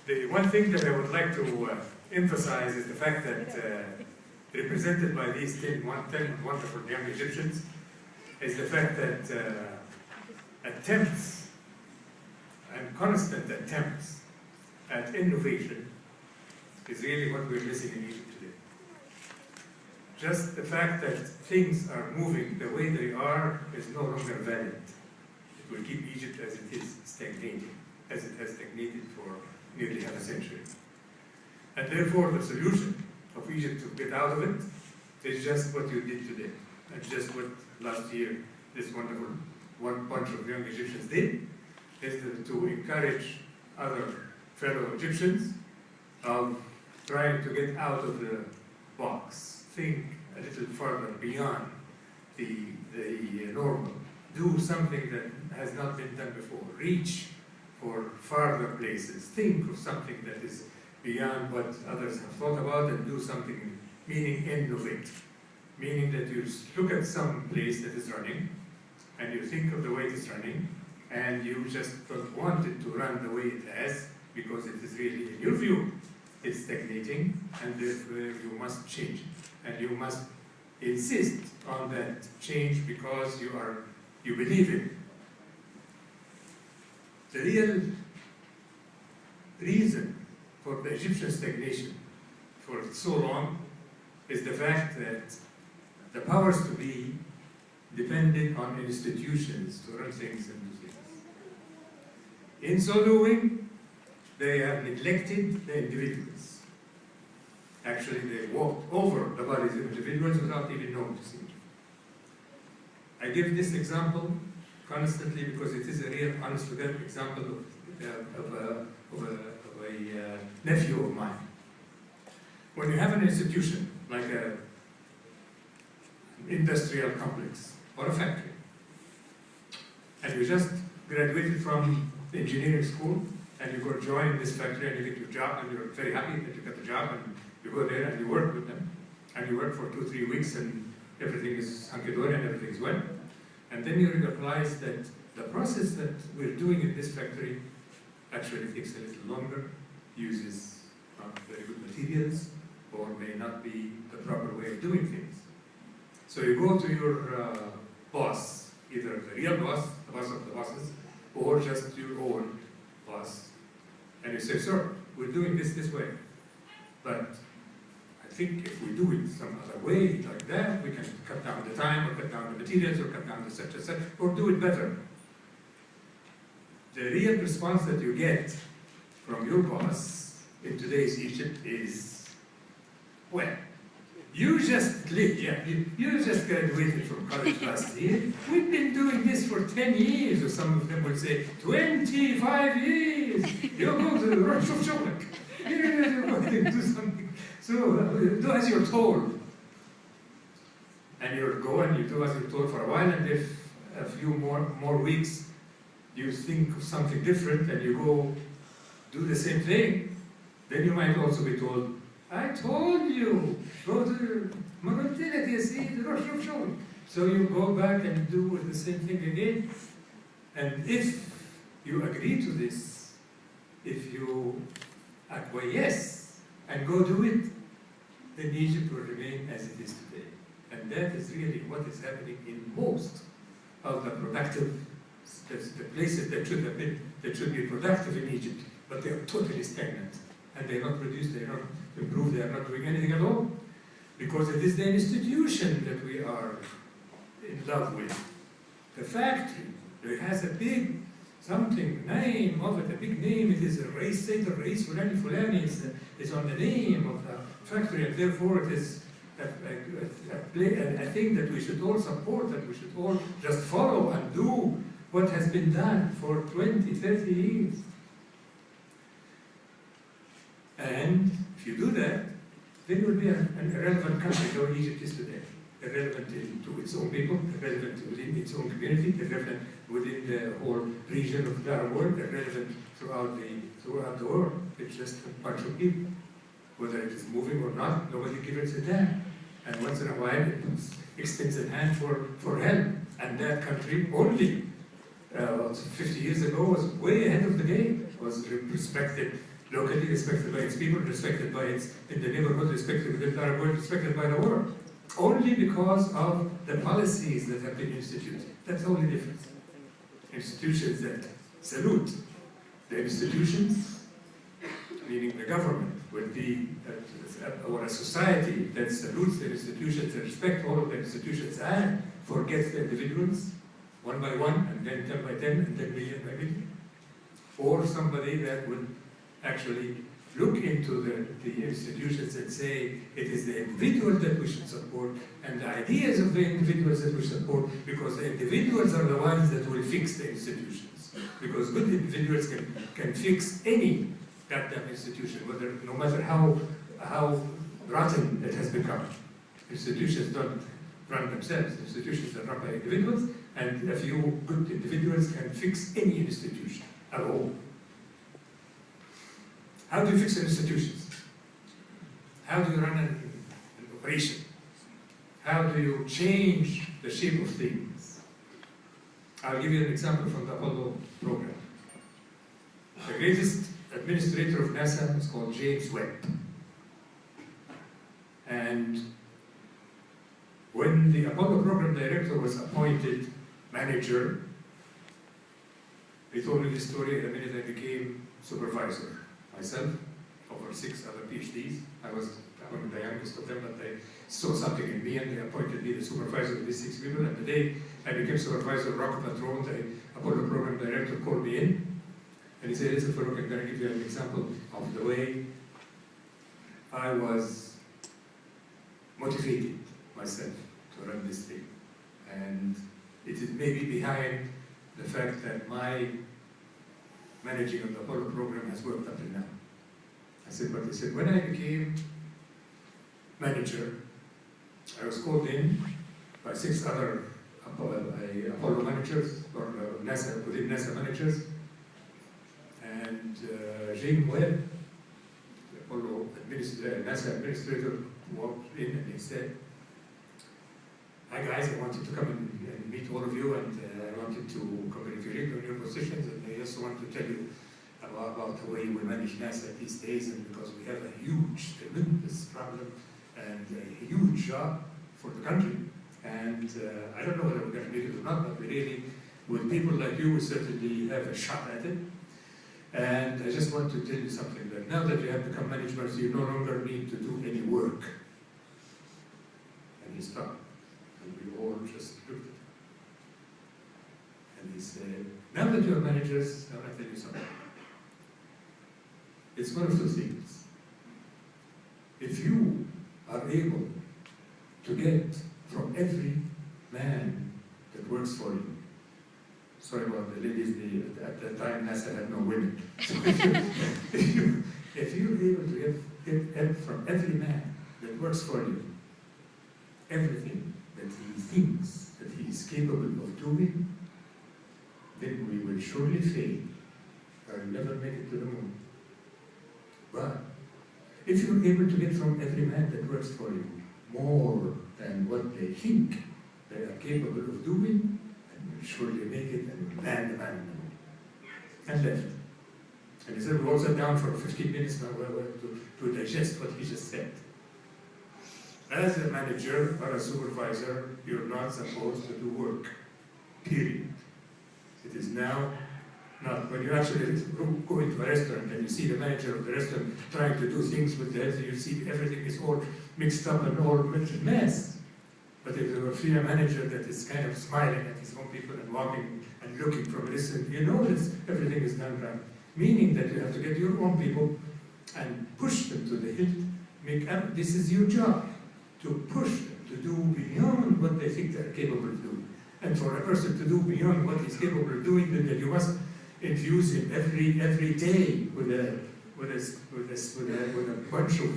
The one thing that I would like to emphasize is the fact that represented by these 10 wonderful young Egyptians is the fact that attempts and constant attempts at innovation is really what we're missing in Egypt today. Just the fact that things are moving the way they are is no longer valid. It will keep Egypt as it is, stagnating, as it has stagnated for nearly half a century. And therefore, the solution of Egypt to get out of it is just what you did today, and just what last year this wonderful one bunch of young Egyptians did, is to encourage other fellow Egyptians of trying to get out of the box, think a little further beyond the normal, do something that has not been done before, reach for farther places, think of something that is beyond what others have thought about, and do something, meaning innovate. Meaning that you look at some place that is running, and you think of the way it is running, and you just don't want it to run the way it has, because it is really, in your view, it's stagnating, and therefore you must change it. And you must insist on that change because you believe in it. The real reason for the Egyptian stagnation for so long is the fact that the powers to be depended on institutions to run things and do things. In so doing, they have neglected the individuals. Actually, they walked over the bodies of individuals without even noticing. I give this example constantly because it is a real, honest-to-God example of a nephew of mine. When you have an institution, like an industrial complex or a factory, and you just graduated from the engineering school, and you go join this factory and you get your job, and you're very happy that you got the job, and you go there and you work with them, and you work for 2-3 weeks, and everything is hunky-dory and everything is well. And then you realize that the process that we're doing in this factory actually takes a little longer, uses not very good materials, or may not be the proper way of doing things. So you go to your boss, either the real boss, the boss of the bosses, or just your own boss, and you say, sir, we're doing this way, but I think if we do it some other way, like that, we can cut down the time, or cut down the materials, or cut down the such and such, or do it better. The real response that you get from your boss in today's Egypt is, well, you just graduated from college last year. We've been doing this for 10 years, or some of them would say 25 years. You go to the rush of showing. You're going to do something. So do as you're told. And you go and you do as you're told for a while, and if a few more weeks you think of something different and you go do the same thing, then you might also be told, I told you, go to the So you go back and do the same thing again. And if you agree to this, if you acquiesce and go do it, then Egypt will remain as it is today. And that is really what is happening in most of the productive, the places that should be productive in Egypt, but they are totally stagnant. And they are not produced, they are not improved, they are not doing anything at all. Because it is the institution that we are in love with. The factory, it has a big something, name of it, a big name, it is a race, say the race, Fulani Fulani, is on the name of the factory, and therefore it is a thing that we should all support, that we should all just follow and do what has been done for 20, 30 years. And if you do that, then you will be an irrelevant country, though Egypt is today. Irrelevant to its own people, irrelevant within its own community, irrelevant within the whole region of the Arab world, irrelevant throughout the world. It's just a bunch of people. Whether it is moving or not, nobody gives a damn. And once in a while, it extends a hand for help. And that country only 50 years ago was way ahead of the game, was respected locally, respected by its people, respected by its, in the neighborhood, respected within the Arab world, respected by the world. Only because of the policies that have been instituted. That's the only difference. Institutions that salute the institutions, meaning the government, would be, or a society that salutes the institutions and respects all of the institutions and forgets the individuals, one by one, and then 10 by 10, and then million by million. Or somebody that would actually look into the institutions and say it is the individual that we should support and the ideas of the individuals that we support, because the individuals are the ones that will fix the institutions. Because good individuals can fix any goddamn institution, whether, no matter how rotten it has become. Institutions don't run themselves. Institutions are run by individuals, and a few good individuals can fix any institution at all. How do you fix institutions? How do you run an operation? How do you change the shape of things? I'll give you an example from the Apollo program. The greatest administrator of NASA is called James Webb. And when the Apollo program director was appointed manager, he told me this story the minute I became supervisor. Myself, over 6 other PhDs. I was one of the youngest of them, but they saw something in me and they appointed me the supervisor of these 6 people. And the day I became supervisor of rocket patrol, the Apollo program director called me in and he said, "Listen, Farouk, I'm going to give you an example of the way I was motivated myself to run this thing. And it is maybe behind the fact that my managing of the Apollo program has worked up till now." I said, "But," he said, "when I became manager, I was called in by 6 other Apollo managers, or NASA, within NASA managers, and James Webb, the Apollo NASA administrator, walked in and he said, 'Hi guys, I wanted to come and meet all of you, and I wanted to congratulate you on your positions, and I just want to tell you about the way we manage NASA these days, and because we have a huge, tremendous problem and a huge job for the country. And I don't know whether we're going to make it or not, but we really, with people like you, we certainly have a shot at it. And I just want to tell you something, that now that you have become managers, you no longer need to do any work.' And he stopped. And we all just looked at him. And he said, 'Now that you're managers, I want to tell you something. It's one of 2 things. If you are able to get from every man that works for you,' sorry about the ladies, at that time NASA had no women. So if you're able to get help from every man that works for you, everything that he thinks that he is capable of doing, then we will surely fail or never make it to the moon. But if you're able to get from every man that works for you more than what they think they are capable of doing, then we'll surely make it and we'll land the man in the moon." And left. And he said, "We all sat down for 15 minutes now to digest what he just said." As a manager or a supervisor, you're not supposed to do work. Period. It is now not. When you actually go into a restaurant and you see the manager of the restaurant trying to do things with the health, you see everything is all mixed up and all a mess. But if you see a manager that is kind of smiling at his own people and walking and looking from a distance, you know that everything is done right. Meaning that you have to get your own people and push them to the hilt. This is your job, to push them to do beyond what they think they're capable of doing. And for a person to do beyond what he's capable of doing, then you must infuse him every day with a bunch of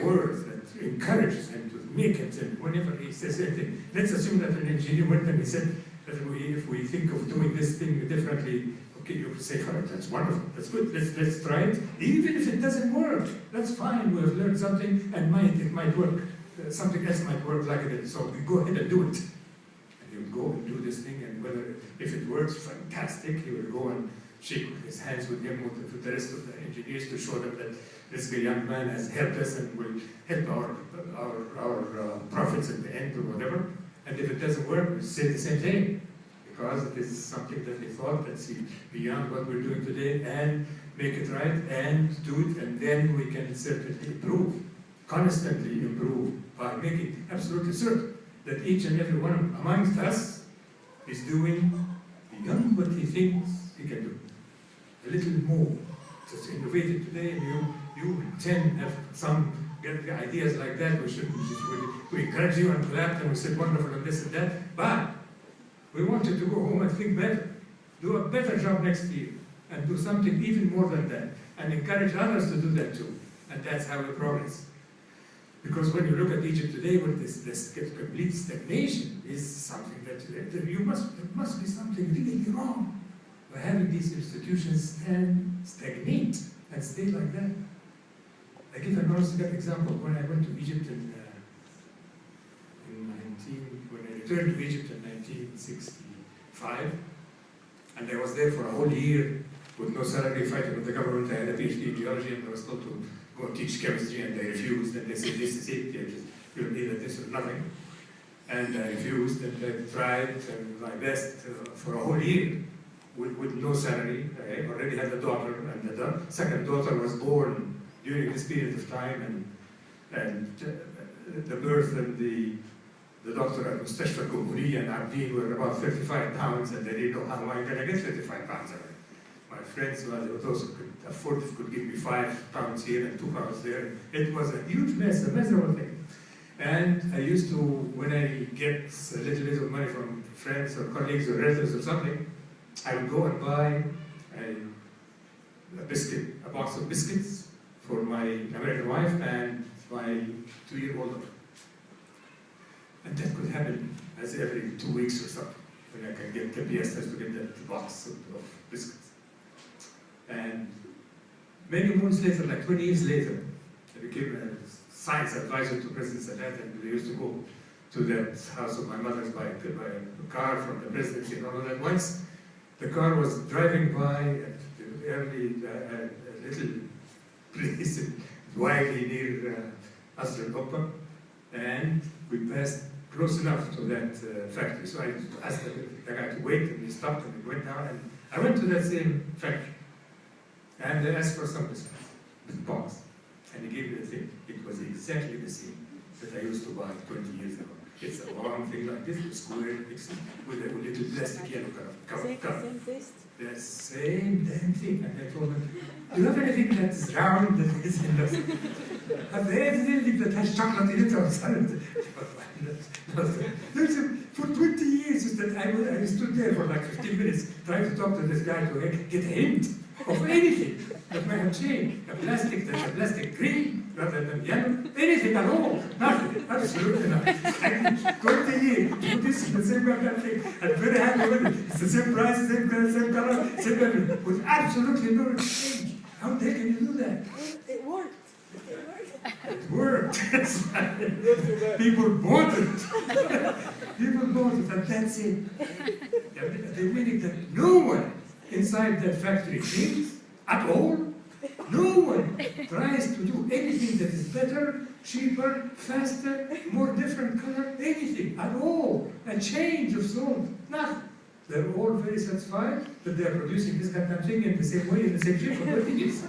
words that encourages him to make it. And whenever he says anything, let's assume that an engineer went and he said that if we think of doing this thing differently, okay, you could say, "All right, that's wonderful, that's good, let's try it. Even if it doesn't work, that's fine, we have learned something, and it might work. Something else might work like it, so we go ahead and do it." And he would go and do this thing, and if it works, fantastic, he will go and shake his hands with him, with the rest of the engineers, to show them that this young man has helped us and will help our profits at the end or whatever. And if it doesn't work, we say the same thing, because it is something that we thought that's beyond what we're doing today, and make it right and do it, and then we can certainly improve, constantly improve, by making absolutely certain that each and every one amongst us is doing beyond what he thinks he can do. A little more. It's innovative today, and you tend to have some ideas like that. We encourage you and clap, and we said wonderful and this and that, but we want you to go home and think better. Do a better job next year, and do something even more than that, and encourage others to do that too. And that's how we progress. Because when you look at Egypt today, with this complete stagnation is something that there must be something really wrong by having these institutions stagnate and stay like that. I give an honest example. When I went to Egypt when I returned to Egypt in 1965, and I was there for a whole year with no salary, fighting with the government. I had a PhD in geology, and I was told to go and teach chemistry, and I refused, and they said, this is it, you don't need this or nothing. And I refused, and I tried my best for a whole year with no salary. I already had a daughter, and the second daughter was born during this period of time, and the birth and the doctor at Mustashfa Kumburiya and Abdeen were about 35 pounds, and they didn't know how am I going to get 35 pounds of it. My friends, those who could afford it, could give me 5 pounds here and 2 pounds there. It was a huge mess, a miserable thing. And I used to, when I get a little bit of money from friends or colleagues or relatives or something, I would go and buy a box of biscuits for my American wife and my 2-year-old daughter. And that could happen as every 2 weeks or something, when I can get the piastres to get that box of biscuits. And many months later, like 20 years later, I became a science advisor to President Sadat, and we used to go to that house of my mother's by a car from the presidency and all of that. Once the car was driving by a little place widely near Asr al-Qubba, and we passed close enough to that factory. So I asked the guy to wait, and he stopped, and we went down, and I went to that same factory. And I asked for some biscuits, with box. And he gave me the thing. It was exactly the same that I used to buy 20 years ago. It's a long thing like this, with square, with a little plastic yellow cover. Same taste? The same damn thing. And I told him, do you have anything that is round, that is in the... Have they anything that has chocolate in it or something? For 20 years, I stood there for like 15 minutes trying to talk to this guy to get a hint of anything that might have changed. A plastic that's a plastic green rather than yellow, anything at all, nothing, absolutely nothing. 20 years, do this, the same kind of thing. I'm very happy with it. It's the same price, same color, same everything, with absolutely no exchange. How the heck can you do that? It worked. It worked. People bought it. People bought it, and that's it. They meaning that no one inside that factory thinks at all. No one tries to do anything that is better, cheaper, faster, more different color, anything at all. A change of sort, nothing. They're all very satisfied that they're producing this kind of thing in the same way, in the same shape for 20 years.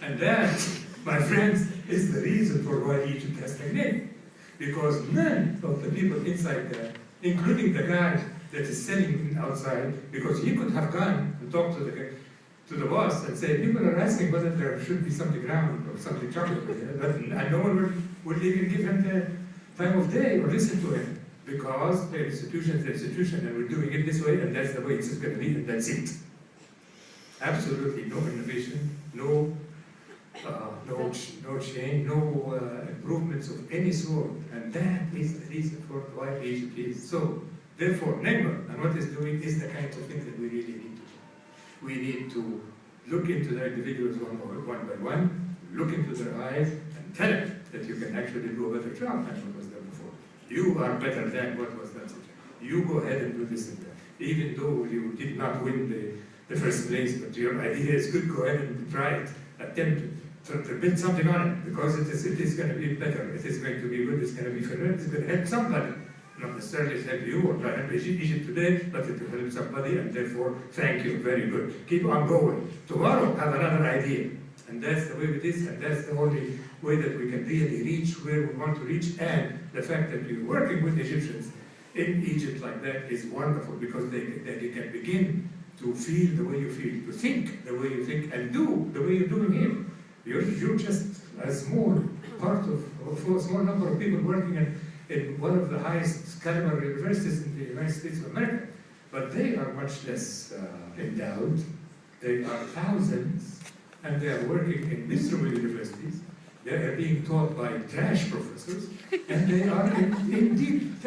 And that, my friends, is the reason for why Egypt has stagnated. Because none of the people inside there, including the guy that is selling outside, because he could have gone and talked to the boss and say, people are asking whether there should be something round or something chocolate, and no one would even give him the time of day or listen to him, because the institution is the institution, and we're doing it this way, and that's the way it's going to be, and that's it. Absolutely no innovation, no change, no improvements of any sort, and that is the reason for why Egypt is. So, therefore, NEGMA and what it's doing is the kind of thing that we really need to do. We need to look into the individuals one by one, look into their eyes, and tell them that you can actually do a better job than what was done before. You are better than what was done. You go ahead and do this and that. Even though you did not win the first place, but your idea is good, go ahead and try it. Attempt to build something on it, because it is going to be better, it is going to be good, it's going to be fair, it's going to help somebody. Not necessarily help you or to help Egypt today, but it will help somebody, and therefore, thank you, very good. Keep on going. Tomorrow, have another idea. And that's the way it is, and that's the only way that we can really reach where we want to reach. And the fact that we're working with Egyptians in Egypt like that is wonderful, because they can begin to feel the way you feel, to think the way you think, and do the way you're doing here. You're just a small part of a small number of people working in one of the highest caliber universities in the United States of America. But they are much less endowed. They are thousands, and they are working in miserable universities. They are being taught by trash professors, and they are in deep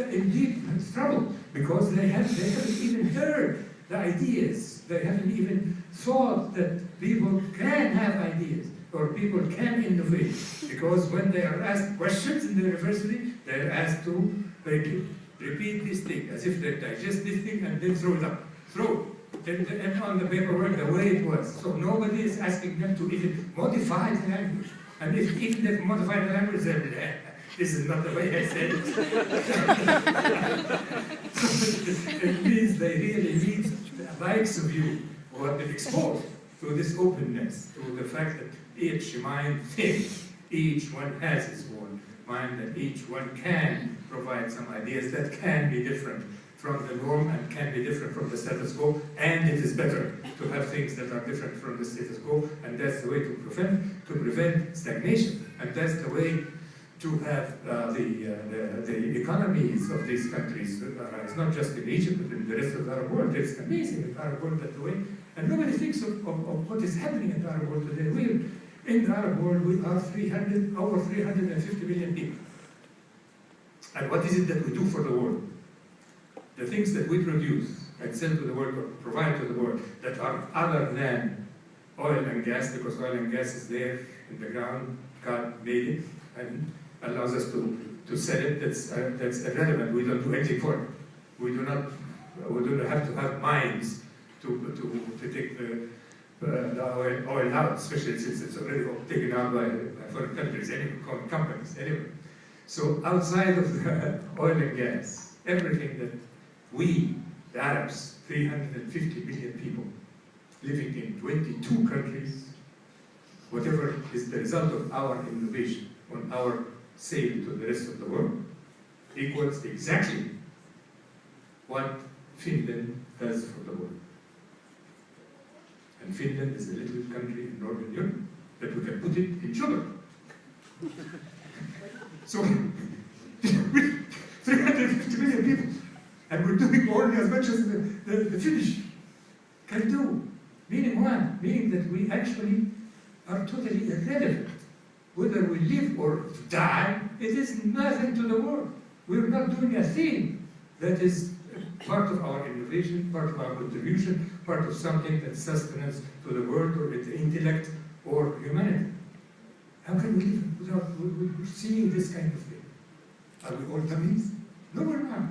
trouble, because they haven't even heard the ideas. They haven't even thought that people can have ideas, or people can innovate. Because when they are asked questions in the university, they are asked to repeat this thing, as if they digest this thing and then throw it up. Throw it. And on the paperwork the way it was. So nobody is asking them to even modify the language. And if even they modify the language, they say, this is not the way I said it. So it means they really need the likes of you who have been exposed to this openness, to the fact that each mind thinks, each one has its own mind, and each one can provide some ideas that can be different from the norm and can be different from the status quo, and it is better to have things that are different from the status quo, and that's the way to prevent stagnation, and that's the way to have the economies of these countries. It's not just in Egypt, but in the rest of the Arab world. It's amazing in the Arab world that way, and nobody thinks of what is happening in the Arab world today. In the Arab world, we are over 350 million people. And what is it that we do for the world? The things that we produce and sell to the world, or provide to the world, that are other than oil and gas, because oil and gas is there in the ground, God made it, and allows us to sell it. That's irrelevant. We don't do anything for it. We do not have to have mines to take the oil out, especially since it's already taken out by foreign countries, companies, anyway. So outside of the oil and gas, everything that we, the Arabs, 350 million people, living in 22 countries, whatever is the result of our innovation on our sale to the rest of the world, equals exactly what Finland does for the world. And Finland is a little country in Northern Europe that we can put it in sugar. So, 350 million people, and we're doing only as much as the Finnish can do. Meaning what? Meaning that we actually are totally irrelevant. Whether we live or die, it is nothing to the world. We're not doing a thing that is part of our innovation, part of our contribution, part of something that sustenance to the world or its intellect or humanity. How can we live without seeing this kind of thing? Are we all dummies? No, we're not.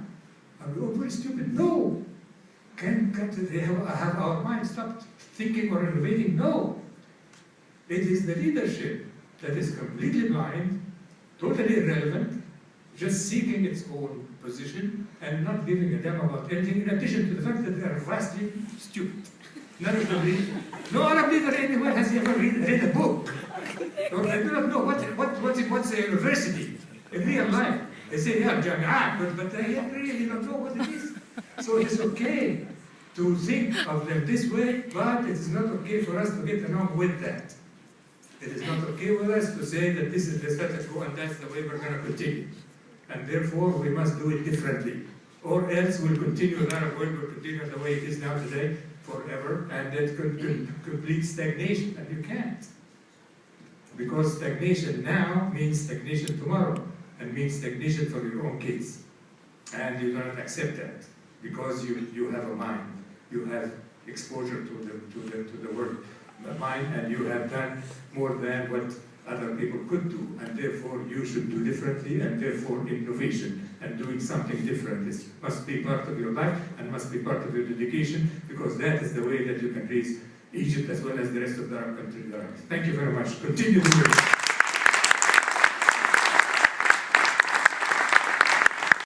Are we all very stupid? No. Can they have our minds stopped thinking or innovating? No. It is the leadership that is completely blind, totally irrelevant, just seeking its own position and not giving a damn about anything, in addition to the fact that they are vastly stupid. None of them read. No Arab leader anywhere has ever read a book. Or they do not know what's a university in real life. They say, yeah, Jami'at, but they really don't know what it is. So it is okay to think of them this way, but it is not okay for us to get along with that. It is not okay with us to say that this is the status quo and that's the way we're going to continue. And therefore, we must do it differently. Or else we'll continue, the Arab world will continue the way it is now today forever, and that could complete stagnation, and you can't. Because stagnation now means stagnation tomorrow, and means stagnation for your own kids. And you don't accept that, because you have a mind, you have exposure to the world mind, and you have done more than what other people could do, and therefore you should do differently, and therefore innovation and doing something different must be part of your life and must be part of your dedication, because that is the way that you can raise Egypt as well as the rest of the Arab countries around. Thank you very much. Continue to do it.